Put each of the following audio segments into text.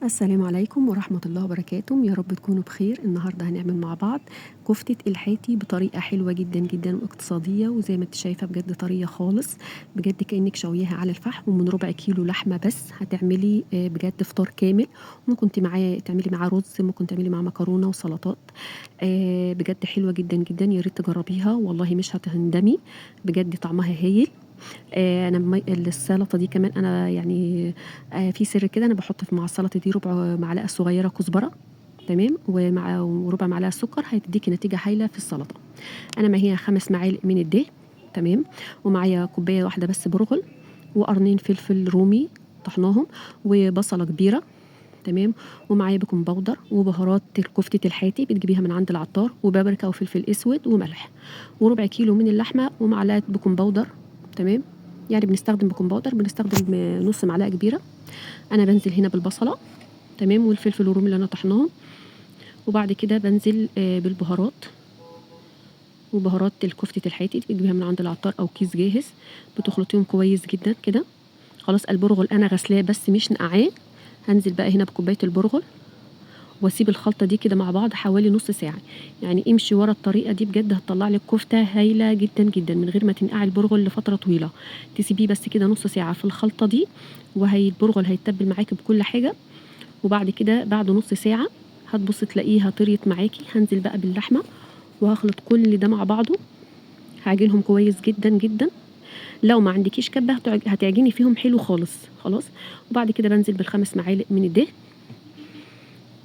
السلام عليكم ورحمة الله وبركاته. يا رب تكونوا بخير. النهاردة هنعمل مع بعض كفتة الحاتي بطريقة حلوة جدا جدا واقتصادية، وزي ما انت شايفة بجد طرية خالص، بجد كأنك شويها على الفحم، ومن ربع كيلو لحمة بس هتعملي بجد فطار كامل. ممكن تعملي معاه رز، ممكن تعملي معاه مكرونة وسلطات. بجد حلوة جدا جدا، يا ريت تجربيها والله مش هتندمي، بجد طعمها هايل. انا السلطه دي كمان انا يعني في سر كده، انا بحط مع السلطه دي ربع معلقه صغيره كزبره، تمام، وربع معلقه سكر، هتديكي نتيجه هايله في السلطه. انا معايا 5 معالق من الدقيق، تمام، ومعايا كوبايه واحده بس برغل، وقرنين فلفل رومي طحناهم، وبصله كبيره، تمام، ومعايا بيكنج باودر وبهارات كفته الحاتي بتجيبيها من عند العطار، وبابريكا وفلفل اسود وملح، وربع كيلو من اللحمه ومعلقه بيكنج باودر، تمام. يعني بنستخدم بيكنج باودر، بنستخدم نص معلقه كبيره. انا بنزل هنا بالبصله، تمام، والفلفل الرومي اللي انا طحناهم، وبعد كده بنزل بالبهارات، وبهارات الكفته الحاتي بتجيبيها من عند العطار او كيس جاهز، بتخلطيهم كويس جدا كده. خلاص البرغل انا غسلاه بس مش نقعاه، هنزل بقى هنا بكوبايه البرغل، واسيب الخلطه دي كده مع بعض حوالي نص ساعه. يعني امشي ورا الطريقه دي بجد هتطلع لك كفته هايله جدا جدا من غير ما تنقعي البرغل لفتره طويله. تسيبيه بس كده نص ساعه في الخلطه دي، وهي البرغل هيتبل معاكي بكل حاجه. وبعد كده بعد نص ساعه هتبص تلاقيها طريت معاكي. هنزل بقى باللحمه وهخلط كل ده مع بعضه، هعجنهم كويس جدا جدا. لو ما عندكيش كبه هتعجني فيهم حلو خالص. خلاص، وبعد كده بنزل بالخمس معالق من الدهن،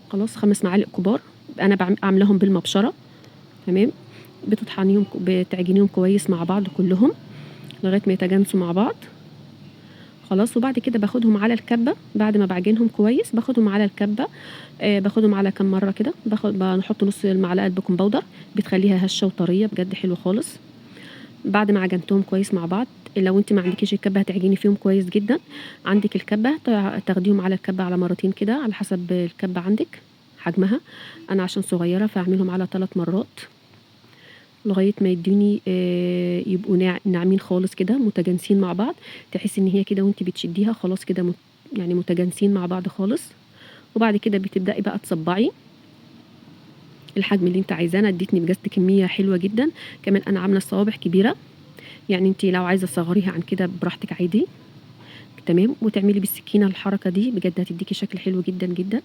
خلاص 5 معالق كبار، انا عاملاهم بالمبشره، تمام. بتعجنيهم كويس مع بعض كلهم لغايه ما يتجانسوا مع بعض. خلاص، وبعد كده باخدهم على الكبه، بعد ما بعجنهم كويس باخدهم على الكبه. باخدهم على كام مره كده، بنحط نص المعلقه بيكنج باودر، بتخليها هشه وطريه بجد حلو خالص. بعد ما عجنتهم كويس مع بعض، لو انت ما عندكيش الكبه هتعجني فيهم كويس جدا. عندك الكبه تاخديهم على الكبه على مرتين كده على حسب الكبه عندك حجمها. انا عشان صغيره فاعملهم على 3 مرات لغايه ما يدوني يبقوا ناعمين خالص كده متجانسين مع بعض. تحسي ان هي كده وانت بتشديها خلاص كده يعني متجانسين مع بعض خالص. وبعد كده بتبداي بقى تصبعي الحجم اللي انت عايزاه. انا اديتني بجد كميه حلوه جدا، كمان انا عامله الصوابع كبيره، يعني انت لو عايزه تصغريها عن كده براحتك عادي، تمام. وتعملي بالسكينه الحركه دي بجد هتديكي شكل حلو جدا جدا.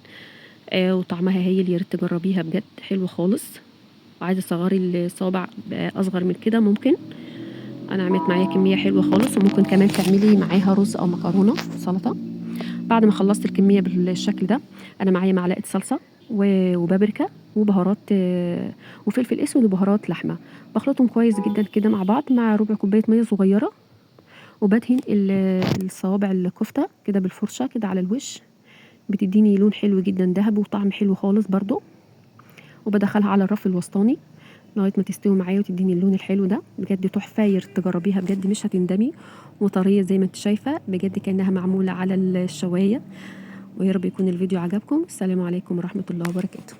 وطعمها هايل، يا ريت تجربيها بجد حلوه خالص. وعايزه تصغري الصوابع اصغر من كده ممكن. انا عملت معايا كميه حلوه خالص، وممكن كمان تعملي معاها رز او مكرونه سلطه. بعد ما خلصت الكميه بالشكل ده، انا معايا معلقه صلصه وبابريكا وبهارات وفلفل اسود وبهارات لحمه، بخلطهم كويس جدا كده مع بعض مع ربع كوبايه ميه صغيره. وبدهن الصوابع الكفته كده بالفرشه كده على الوش، بتديني لون حلو جدا ذهبي وطعم حلو خالص برضو. وبدخلها على الرف الوسطاني لغايه ما تستوي معايا وتديني اللون الحلو ده، بجد تحفه، يا ريت تجربيها بجد مش هتندمي. وطريه زي ما انت شايفه بجد كانها معموله على الشوايه. ويا رب يكون الفيديو عجبكم. السلام عليكم ورحمه الله وبركاته.